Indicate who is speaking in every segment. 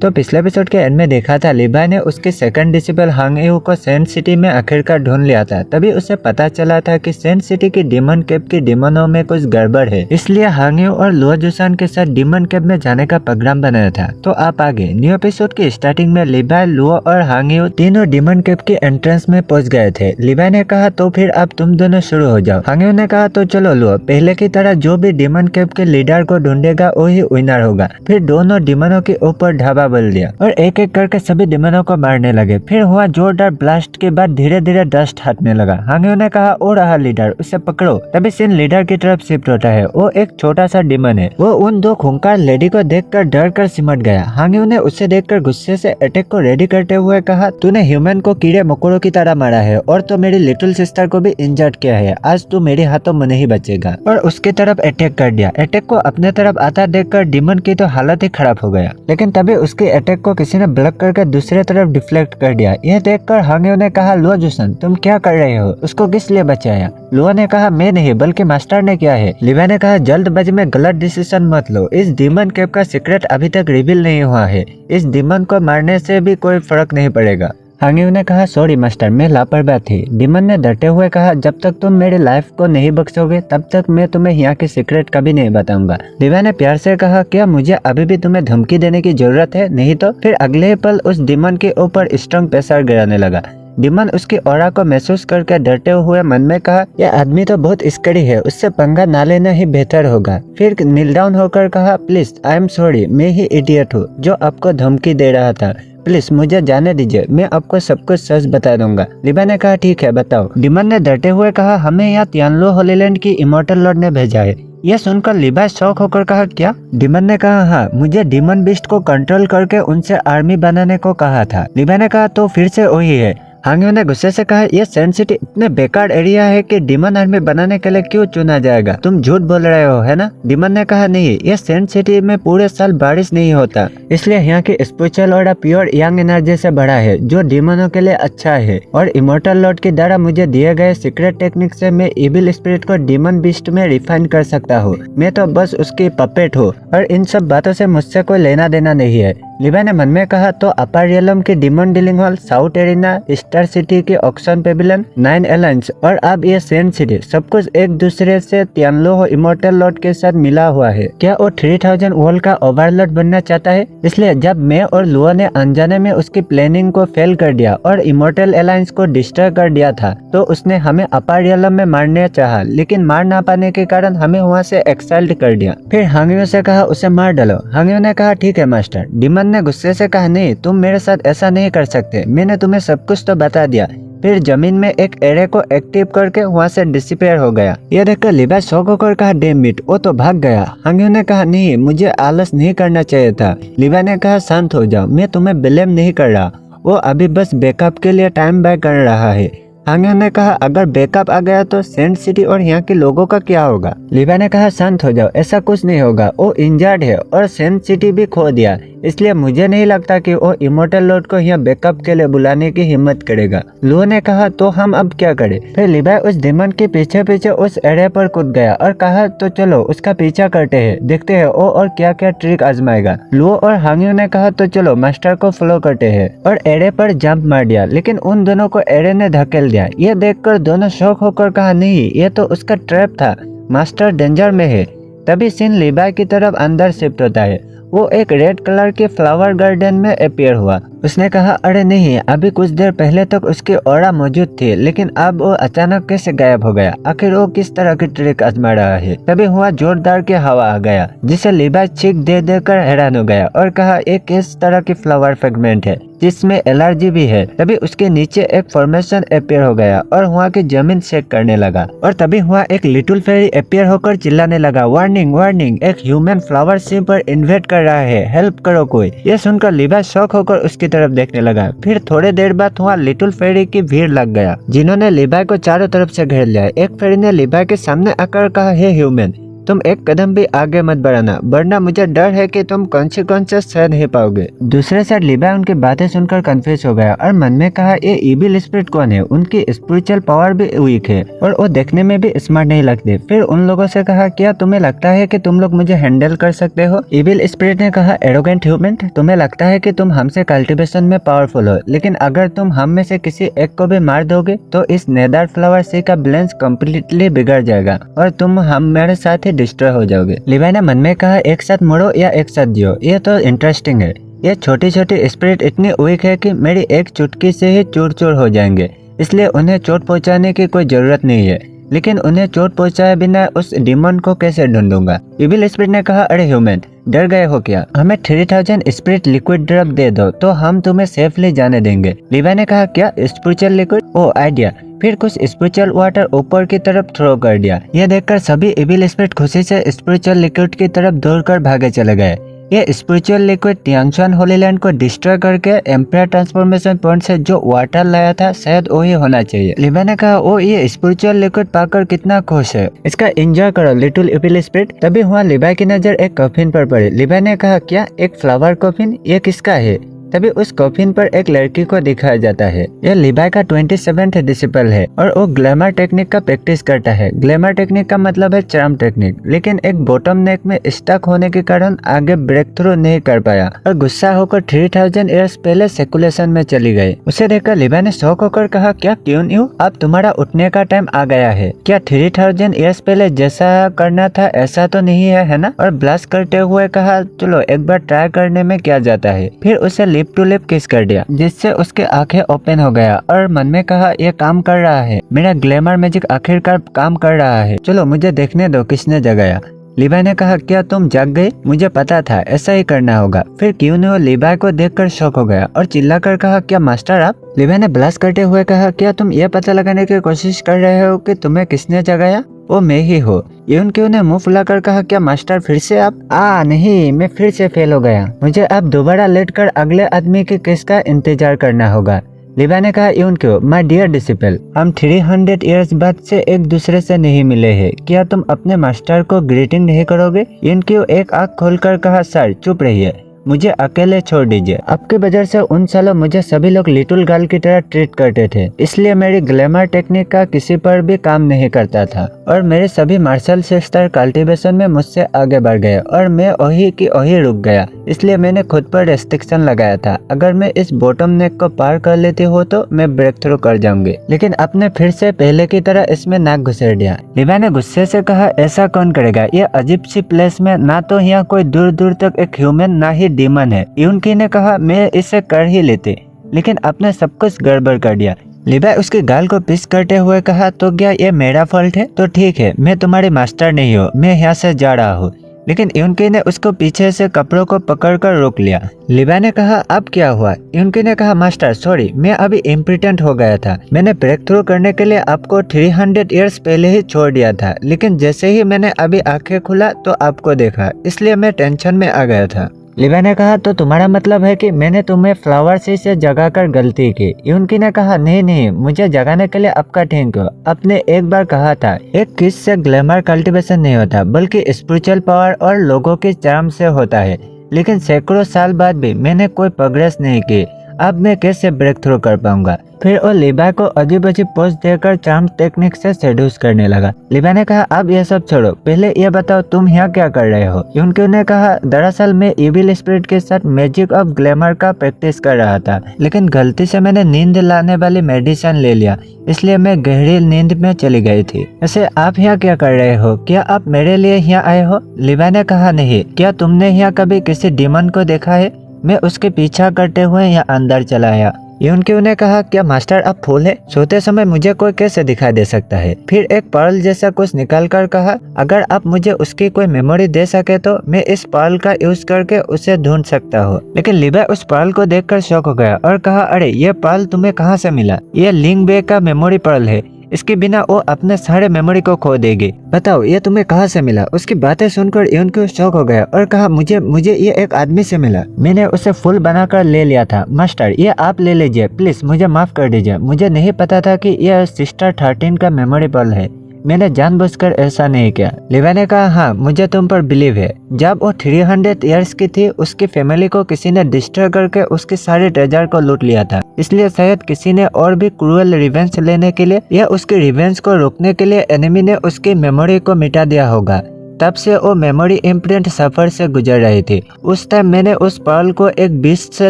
Speaker 1: तो पिछले एपिसोड के एंड में देखा था लिबाई ने उसके सेकंड डिसिबल हांग यू को सेंट सिटी में आखिरकार ढूंढ लिया था। तभी उसे पता चला था कि सेंट सिटी की डीमन केव की डीमनों में कुछ गड़बड़ है, इसलिए हांग यू और लुओ जुसान के साथ डीमन केव में जाने का प्रोग्राम बनाया था। तो आप आगे न्यू एपिसोड की स्टार्टिंग में लिबाई, लुओ और हांग यू तीनों डीमन केव की एंट्रेंस में पहुंच गए थे। लिबाई ने कहा तो फिर अब तुम दोनों शुरू हो जाओ। हांग यू ने कहा तो चलो लुओ, पहले की तरह जो भी डीमन केव के लीडर को ढूंढेगा वही विनर होगा। फिर दोनों डीमनों के ऊपर ढाबा बोल दिया और एक एक करके सभी डीमनों को मारने लगे। फिर हुआ जोरदार ब्लास्ट के बाद धीरे धीरे डस्ट हटने लगा। हांग यू ने कहा ओ रहा लीडर, उसे पकड़ो। तभी सीन लीडर की तरफ शिफ्ट होता है। वो एक छोटा सा डीमन है। वो उन दो खूंखार लेडी को देखकर डर कर सिमट गया। हांग यू ने उसे देखकर गुस्से से अटैक को रेडी करते हुए कहा तूने ह्यूमन को कीड़े मकोड़ों की तरह मारा है और तो मेरी लिटिल सिस्टर को भी इंजर्ड किया है। आज तू मेरे हाथों में नहीं बचेगा। और उसकी तरफ अटैक कर दिया। अटैक को अपने तरफ आता देखकर डीमन की तो हालत ही खराब हो गया। लेकिन तभी उसके अटैक को किसी ने ब्लॉक करके दूसरे तरफ डिफ्लेक्ट कर दिया। यह देखकर हांग यू ने कहा लुओ जुसान तुम क्या कर रहे हो, उसको किस लिए बचाया? लुओ ने कहा मैं नहीं बल्कि मास्टर ने किया है। लिबाई ने कहा जल्दबाजी में गलत डिसीजन मत लो। इस डीमन केव का सीक्रेट अभी तक रिवील नहीं हुआ है। इस डीमन को मारने से भी कोई फर्क नहीं पड़ेगा। हांग यू ने कहा सॉरी मास्टर, मैं लापरवाह थी। डीमन ने डरते हुए कहा जब तक तुम मेरी लाइफ को नहीं बख्शोगे तब तक मैं तुम्हें यहाँ की सीक्रेट कभी नहीं बताऊंगा। लिबाई ने प्यार से कहा क्या मुझे अभी भी तुम्हें धमकी देने की जरूरत है? नहीं तो। फिर अगले ही पल उस डीमन के ऊपर स्ट्रॉन्ग प्रेशर गिराने लगा। डीमन उसकी ऑरा को महसूस करके डरते हुए मन में कहा यह आदमी तो बहुत स्कैरी है, उससे पंगा ना लेना ही बेहतर होगा। फिर नील डाउन होकर कहा प्लीज आई एम सॉरी, मैं ही इडियट हूँ जो आपको धमकी दे रहा था। प्लीज मुझे जाने दीजिए, मैं आपको सब कुछ सच बता दूंगा। लिबाई ने कहा ठीक है बताओ। डीमन ने डरते हुए कहा हमें यहाँ तियानलो होलीलैंड की इमॉर्टल लॉर्ड ने भेजा है। यह सुनकर लिबाई शॉक होकर कहा क्या? डीमन ने कहा हाँ, मुझे डीमन बीस्ट को कंट्रोल करके उनसे आर्मी बनाने को कहा था। लिबाई ने कहा तो फिर से वही है। हांग यू ने गुस्से से कहा यह सेंट सिटी इतने बेकार एरिया है कि डीमन आर्मी बनाने के लिए क्यों चुना जाएगा? तुम झूठ बोल रहे हो है ना? डीमन ने कहा नहीं, यह सेंट सिटी में पूरे साल बारिश नहीं होता, इसलिए यहाँ की स्पिरिचुअल और प्योर यंग एनर्जी से बड़ा है जो डीमनों के लिए अच्छा है। और इमॉर्टल लॉर्ड के द्वारा मुझे दिए गए सीक्रेट टेक्निक से मैं इविल स्पिरिट को डीमन बीस्ट में रिफाइन कर सकता हूँ। मैं तो बस उसकी पपेट हूँ और इन सब बातों से मुझसे कोई लेना देना नहीं है। लिबाई ने मन में कहा तो अपर रियलम की demon dealing hall, south arena, star city की ऑक्शन पेविलियन, 9 एलायंस और अब ये सेंट सिटी सब कुछ एक दूसरे से तियानलो इमॉर्टल लॉर्ड के साथ मिला हुआ है। क्या वो 3000 वर्ल्ड का ओवरलॉर्ड बनना चाहता है? इसलिए जब मैं और लुओ ने अनजाने में उसकी प्लानिंग को फेल कर दिया और इमॉर्टल एलायंस को डिस्ट्रॉय कर दिया था तो उसने हमें अपर रियलम में मारने चाहा, लेकिन मार ना पाने के कारण हमें वहाँ से एक्साइल्ड कर दिया। फिर हांग यू से कहा उसे मार डालो। हांग यू ने कहा ठीक है मास्टर। डीमन ने गुस्से से कहा नहीं, तुम मेरे साथ ऐसा नहीं कर सकते, मैंने तुम्हें सब कुछ तो बता दिया। फिर जमीन में एक एरे को एक्टिव करके वहाँ से डिसिपेयर हो गया। यह देखकर लिबाई शॉक होकर कहा डैम इट, वो तो भाग गया। हांग यू ने कहा नहीं, मुझे आलस नहीं करना चाहिए था। लिबाई ने कहा शांत हो जाओ, मैं तुम्हें ब्लेम नहीं कर रहा, वो अभी बस बैकअप के लिए टाइम बाय कर रहा है। हांग यू ने कहा अगर बैकअप आ गया तो सेंट सिटी और यहाँ के लोगों का क्या होगा? लिबाई ने कहा शांत हो जाओ, ऐसा कुछ नहीं होगा, वो इंजर्ड है और सेंट सिटी भी खो दिया, इसलिए मुझे नहीं लगता कि वो इमॉर्टल लॉर्ड को यहाँ बैकअप के लिए बुलाने की हिम्मत करेगा। लुओ ने कहा तो हम अब क्या करें? फिर लिबाई उस डीमन के पीछे पीछे उस एरे पर कूद गया और कहा तो चलो उसका पीछा करते हैं, देखते हैं वो और क्या क्या ट्रिक आजमाएगा। लुओ और हांग यू ने कहा तो चलो मास्टर को फॉलो करते हैं और एरे पर जंप मार दिया, लेकिन उन दोनों को एरे ने धकेल दिया। ये देखकर दोनों शॉक होकर कहा नहीं, ये तो उसका ट्रैप था, मास्टर डेंजर में है। तभी सीन लिबाई की तरफ अंदर शिफ्ट होता है। वो एक रेड कलर के फ्लावर गार्डन में अपीयर हुआ। उसने कहा अरे नहीं, अभी कुछ देर पहले तक उसकी ऑरा मौजूद थी, लेकिन अब वो अचानक कैसे गायब हो गया? आखिर वो किस तरह की ट्रिक आजमा रहा है? तभी हुआ जोरदार की हवा आ गया जिसे लिबाई चीख दे देकर हैरान हो गया और कहा एक किस तरह की फ्लावर फ्रेगमेंट है जिसमें एलर्जी भी है। तभी उसके नीचे एक फॉर्मेशन अपीयर हो गया और वहाँ की जमीन शेक करने लगा। और तभी हुआ एक लिटिल फेरी अपीयर होकर चिल्लाने लगा वार्निंग वार्निंग, एक ह्यूमन फ्लावर शिप पर इन्वेट कर रहा है, हेल्प करो कोई। यह सुनकर लिबाई शॉक होकर उसकी तरफ देखने लगा। फिर थोड़ी देर बाद वहाँ लिटिल फेरी की भीड़ लग गया जिन्होंने लिबाई को चारों तरफ से घेर लिया। एक फेरी ने लिबाई के सामने आकर कहा हे ह्यूमन, तुम एक कदम भी आगे मत बढ़ाना, वरना मुझे डर है कि तुम कॉन्सिक्वेंसेस सह नहीं पाओगे। दूसरे साइड लिबाई उनकी बातें सुनकर कंफ्यूज हो गया और मन में कहा ये इविल स्पिरिट कौन है, उनकी स्पिरिचुअल पावर भी वीक है और वो देखने में भी स्मार्ट नहीं लगते। फिर उन लोगों से कहा क्या तुम्हें लगता है कि तुम लोग मुझे हैंडल कर सकते हो? इविल स्पिरिट ने कहा एरोगेंट ह्यूमन, तुम्हें लगता है कि तुम हमसे कल्टीवेशन में पावरफुल हो, लेकिन अगर तुम हम में से किसी एक को भी मार दोगे तो इस नेदर फ्लावर सी का बैलेंस कम्प्लीटली बिगड़ जाएगा और तुम हम मेरे साथ ही डिस्ट्रॉय हो जाओगे। लिबाई ने मन में कहा एक साथ मरो या एक साथ जियो, ये तो इंटरेस्टिंग है। ये छोटी छोटी स्पिरिट इतनी वीक है कि मेरी एक चुटकी से ही चूर चूर हो जाएंगे, इसलिए उन्हें चोट पहुंचाने की कोई जरूरत नहीं है। लेकिन उन्हें चोट पहुंचाए बिना उस डिमन को कैसे ढूंढूंगा? इविल स्पिरिट ने कहा अरे ह्यूमन, डर गए हो क्या? हमें 3000 स्पिरिट लिक्विड ड्रॉप दे दो तो हम तुम्हें सेफली जाने देंगे। लिबाई ने कहा क्या स्पिरिचुअल लिक्विड? ओ आइडिया। फिर कुछ स्पिरिचुअल वाटर ऊपर की तरफ थ्रो कर दिया। यह देखकर सभी इविल स्पिरिट खुशी से स्पिरिचुअल लिक्विड की तरफ दौड़कर भागे चले गए। ये स्पिरिचुअल लिक्विड तियांगशुआन होली लैंड को डिस्ट्रॉय करके एम्पायर ट्रांसफॉर्मेशन पॉइंट से जो वाटर लाया था शायद वही होना चाहिए। लिबाई ने कहा ओ ये स्पिरिचुअल लिक्विड पाकर कितना खुश है, इसका एंजॉय करो लिटिल इविल स्पिरिट। तभी वहाँ लिबाई की नजर एक कॉफिन पर पड़ी। लिबाई ने कहा क्या एक फ्लावर कॉफिन, ये किसका है? तभी उस कॉफिन पर एक लड़की को दिखाया जाता है। यह लिबाई का 27th डिसिपल है और वो ग्लैमर टेक्निक का प्रैक्टिस करता है। ग्लैमर टेक्निक का मतलब है चार्म टेक्निक, लेकिन एक बॉटम नेक में स्टक होने के कारण आगे ब्रेक थ्रू नहीं कर पाया और गुस्सा होकर 3000 ईयर्स पहले सेकुलेशन में चली गई। उसे देखकर लिबाई ने शौक होकर कहा क्या क्यों यू, अब तुम्हारा उठने का टाइम आ गया है। क्या 3000 ईयर्स पहले जैसा करना था ऐसा तो नहीं है ना? और ब्लश करते हुए कहा चलो एक बार ट्राई करने में क्या जाता है। फिर उसे लिप टू लिप किस कर दिया, जिससे उसके आंखें ओपन हो गया और मन में कहा यह काम कर रहा है, मेरा ग्लैमर मैजिक आखिरकार काम कर रहा है, चलो मुझे देखने दो किसने जगाया। लिबाई ने कहा क्या तुम जाग गए? मुझे पता था ऐसा ही करना होगा। फिर क्यों ने वो लिबाई को देखकर शॉक हो गया और चिल्लाकर कहा क्या मास्टर आप? लिबाई ने ब्लश करते हुए कहा क्या तुम ये पता लगाने की कोशिश कर रहे हो कि तुम्हें किसने जगाया? वो मैं ही हो। यून क्यों ने मुंह फुलाकर कहा क्या मास्टर फिर से आप? नहीं, मैं फिर से फेल हो गया, मुझे अब दोबारा लेटकर अगले आदमी के केस का इंतजार करना होगा। लिबाई ने कहा यून क्यों, माय डियर डिसिपल, हम 300 ईयर्स बाद से एक दूसरे से नहीं मिले हैं, क्या तुम अपने मास्टर को ग्रीटिंग नहीं करोगे? यून क्यों एक आंख खोलकर कहा सर चुप रहिए, मुझे अकेले छोड़ दीजिए। आपके वजह से उन सालों मुझे सभी लोग लिटिल गर्ल की तरह ट्रीट करते थे, इसलिए मेरी ग्लैमर टेक्निक का किसी पर भी काम नहीं करता था और मेरे सभी मार्शल सिस्टर कल्टीवेशन में मुझसे आगे बढ़ गए और मैं वही की वही रुक गया, इसलिए मैंने खुद पर रेस्ट्रिक्शन लगाया था। अगर मैं इस बॉटम नेक को पार कर लेती हो तो मैं ब्रेक थ्रू कर जाऊंगी, लेकिन आपने फिर से पहले की तरह इसमें नाक घुसेड़ दिया। लिबाई ने गुस्से से कहा ऐसा कौन करेगा, ये अजीब सी प्लेस में ना तो यहाँ कोई दूर दूर तक एक ह्यूमन ना ही डीमन है। यूनकी ने कहा मैं इसे कर ही लेते, लेकिन आपने सब कुछ गड़बड़ कर दिया। लिबाई उसके गाल को पिस करते हुए कहा तो क्या ये मेरा फॉल्ट है? तो ठीक है, मैं तुम्हारी मास्टर नहीं हूँ, मैं यहाँ से जा रहा हूँ। लेकिन यूनकी ने उसको पीछे से कपड़ों को पकड़कर रोक लिया। लिबाई ने कहा अब क्या हुआ? यूनकी ने कहा मास्टर सॉरी, मैं अभी इम्पोर्टेंट हो गया था, मैंने ब्रेक थ्रू करने के लिए आपको 300 ईयर्स पहले ही छोड़ दिया था, लेकिन जैसे ही मैंने अभी आंखें खुला तो आपको देखा, इसलिए मैं टेंशन में आ गया था। लिबाई ने कहा तो तुम्हारा मतलब है कि मैंने तुम्हें फ्लावर से जगाकर गलती की? यूनकी ने कहा नहीं, मुझे जगाने के लिए आपका थैंक यू। आपने एक बार कहा था एक किस से ग्लैमर कल्टीवेशन नहीं होता बल्कि स्पिरिचुअल पावर और लोगों के चार्म से होता है, लेकिन सैकड़ों साल बाद भी मैंने कोई प्रोग्रेस नहीं की, अब मैं कैसे ब्रेक थ्रू कर पाऊंगा? फिर वो लिबाई को अजीब अजीब पोज देकर चार्म टेक्निक से सेड्यूस करने लगा। लिबाई ने कहा अब ये सब छोड़ो, पहले ये बताओ तुम यहाँ क्या कर रहे हो? यूनकी ने कहा दरअसल मैं इविल स्पिरिट के साथ मैजिक ऑफ ग्लैमर का प्रैक्टिस कर रहा था, लेकिन गलती से मैंने नींद लाने वाली मेडिसिन ले लिया, इसलिए मैं गहरी नींद में चली गई थी। वैसे आप यहाँ क्या कर रहे हो? क्या आप मेरे लिए यहाँ आए हो? लिबाई ने कहा नहीं। क्या तुमने यहाँ कभी किसी डीमन को देखा है? मैं उसके पीछा करते हुए यहाँ अंदर चला आया। यूनकी ने कहा क्या मास्टर आप फूल है? सोते समय मुझे कोई कैसे दिखाई दे सकता है? फिर एक पर्ल जैसा कुछ निकाल कर कहा अगर आप मुझे उसकी कोई मेमोरी दे सके तो मैं इस पर्ल का यूज करके उसे ढूंढ सकता हूँ। लेकिन लिबाई उस पर्ल को देखकर शॉक हो गया और कहा अरे ये पर्ल तुम्हें कहाँ से मिला? ये लिंग बे का मेमोरी पर्ल है, इसके बिना वो अपने सारे मेमोरी को खो देगी, बताओ ये तुम्हें कहाँ से मिला? उसकी बातें सुनकर यूनकी शॉक हो गया और कहा मुझे ये एक आदमी से मिला, मैंने उसे फूल बनाकर ले लिया था। मास्टर ये आप ले लीजिए प्लीज, मुझे माफ कर दीजिए, मुझे नहीं पता था कि यह सिस्टर 13 का मेमोरी पर्ल है, मैंने जानबूझकर ऐसा नहीं किया। लिवा ने कहा हाँ मुझे तुम पर बिलीव है। जब वो 300 इयर्स की थी उसकी फैमिली को किसी ने डिस्ट्रॉय करके उसके सारे ट्रेजर को लूट लिया था, इसलिए शायद किसी ने और भी क्रूअल रिवेंज लेने के लिए या उसके रिवेंज को रोकने के लिए एनिमी ने उसकी मेमोरी को मिटा दिया होगा। तब से वो मेमोरी इम्प्रिंट सफर से गुजर रही थी। उस टाइम मैंने उस पर्ल को एक बीस्ट से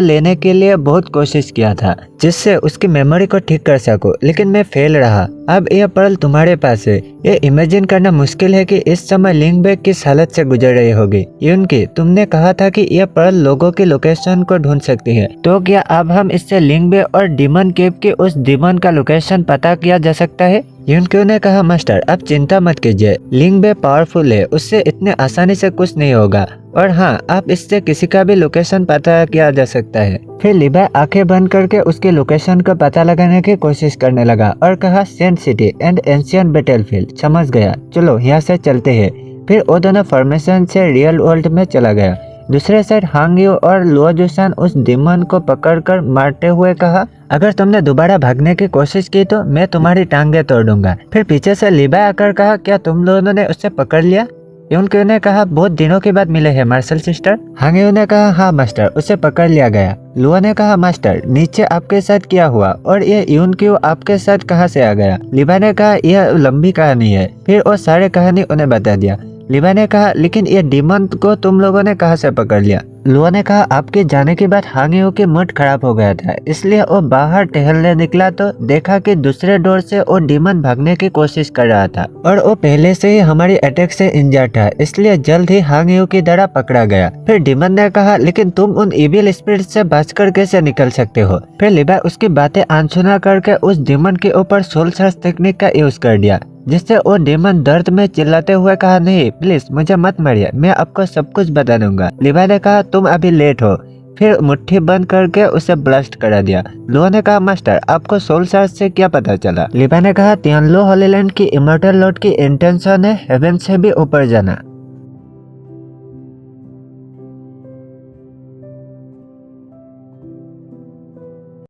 Speaker 1: लेने के लिए बहुत कोशिश किया था जिससे उसकी मेमोरी को ठीक कर सकूं, लेकिन मैं फेल रहा। अब यह पर्ल तुम्हारे पास है। ये इमेजिन करना मुश्किल है कि इस समय लिंकबैक किस हालत से गुजर रही होगी। यूनकी, तुमने कहा था कि यह पर्ल लोगों की लोकेशन को ढूंढ सकती है, तो क्या अब हम इससे लिंकबैक और डीमन केव के उस डीमन का लोकेशन पता किया जा सकता है? यूनक्यू ने कहा मास्टर अब चिंता मत कीजिए, लिंकबैक पावरफुल है, उससे इतने आसानी से कुछ नहीं होगा। और हाँ, आप इससे किसी का भी लोकेशन पता किया जा सकता है। फिर लिबा आंखें बंद करके उसके लोकेशन का पता लगाने की कोशिश करने लगा और कहा saint city and ancient battlefield. समझ गया, चलो यहाँ से चलते हैं। फिर वो दोनों फॉर्मेशन से रियल वर्ल्ड में चला गया। दूसरे साइड हांग यू और लुओ जुसान उस डीमन को पकड़कर मारते हुए कहा अगर तुमने दोबारा भागने की कोशिश की तो मैं तुम्हारी टांगे तोड़ दूंगा। फिर पीछे से लिबा आकर कहा क्या तुम लोगों ने उसे पकड़ लिया? यूनक्यू ने कहा बहुत दिनों के बाद मिले हैं मार्शल सिस्टर। हांग यू ने कहा हाँ मास्टर, उसे पकड़ लिया गया। लुओ ने कहा मास्टर नीचे आपके साथ क्या हुआ और ये यूनक्यू आपके साथ कहाँ से आ गया? लिबा ने कहा यह लंबी कहानी है। फिर वो सारे कहानी उन्हें बता दिया। लिबा ने कहा लेकिन ये डीमन को तुम लोगों ने कहाँ से पकड़ लिया? लुओ ने कहा आपके जाने के बाद हांग यू की मूड खराब हो गया था, इसलिए वो बाहर टहलने निकला तो देखा कि दूसरे डोर से वो डीमन भागने की कोशिश कर रहा था और वो पहले से ही हमारी अटैक से इंजर्ड था, इसलिए जल्द ही हांग यू की द्वारा पकड़ा गया। फिर डीमन ने कहा लेकिन तुम उन इविल स्पिरिट से बचकर कैसे निकल सकते हो? फिर लिबा उसकी बातें अनसुना करके उस डीमन के ऊपर सोल सर्च टेक्निक का यूज कर दिया, जिससे वो डीमन दर्द में चिल्लाते हुए कहा नहीं प्लीज मुझे मत मारिए, मैं आपको सब कुछ बता दूंगा। लिबा ने कहा तुम अभी लेट हो। फिर मुट्ठी बंद करके उसे ब्लास्ट करा दिया। लुओ ने कहा मास्टर आपको सोल सर्च से क्या पता चला? लिबा ने कहा तियानलो होलीलैंड की इमॉर्टल लॉर्ड की इंटेंशन है हेवन से भी ऊपर जाना।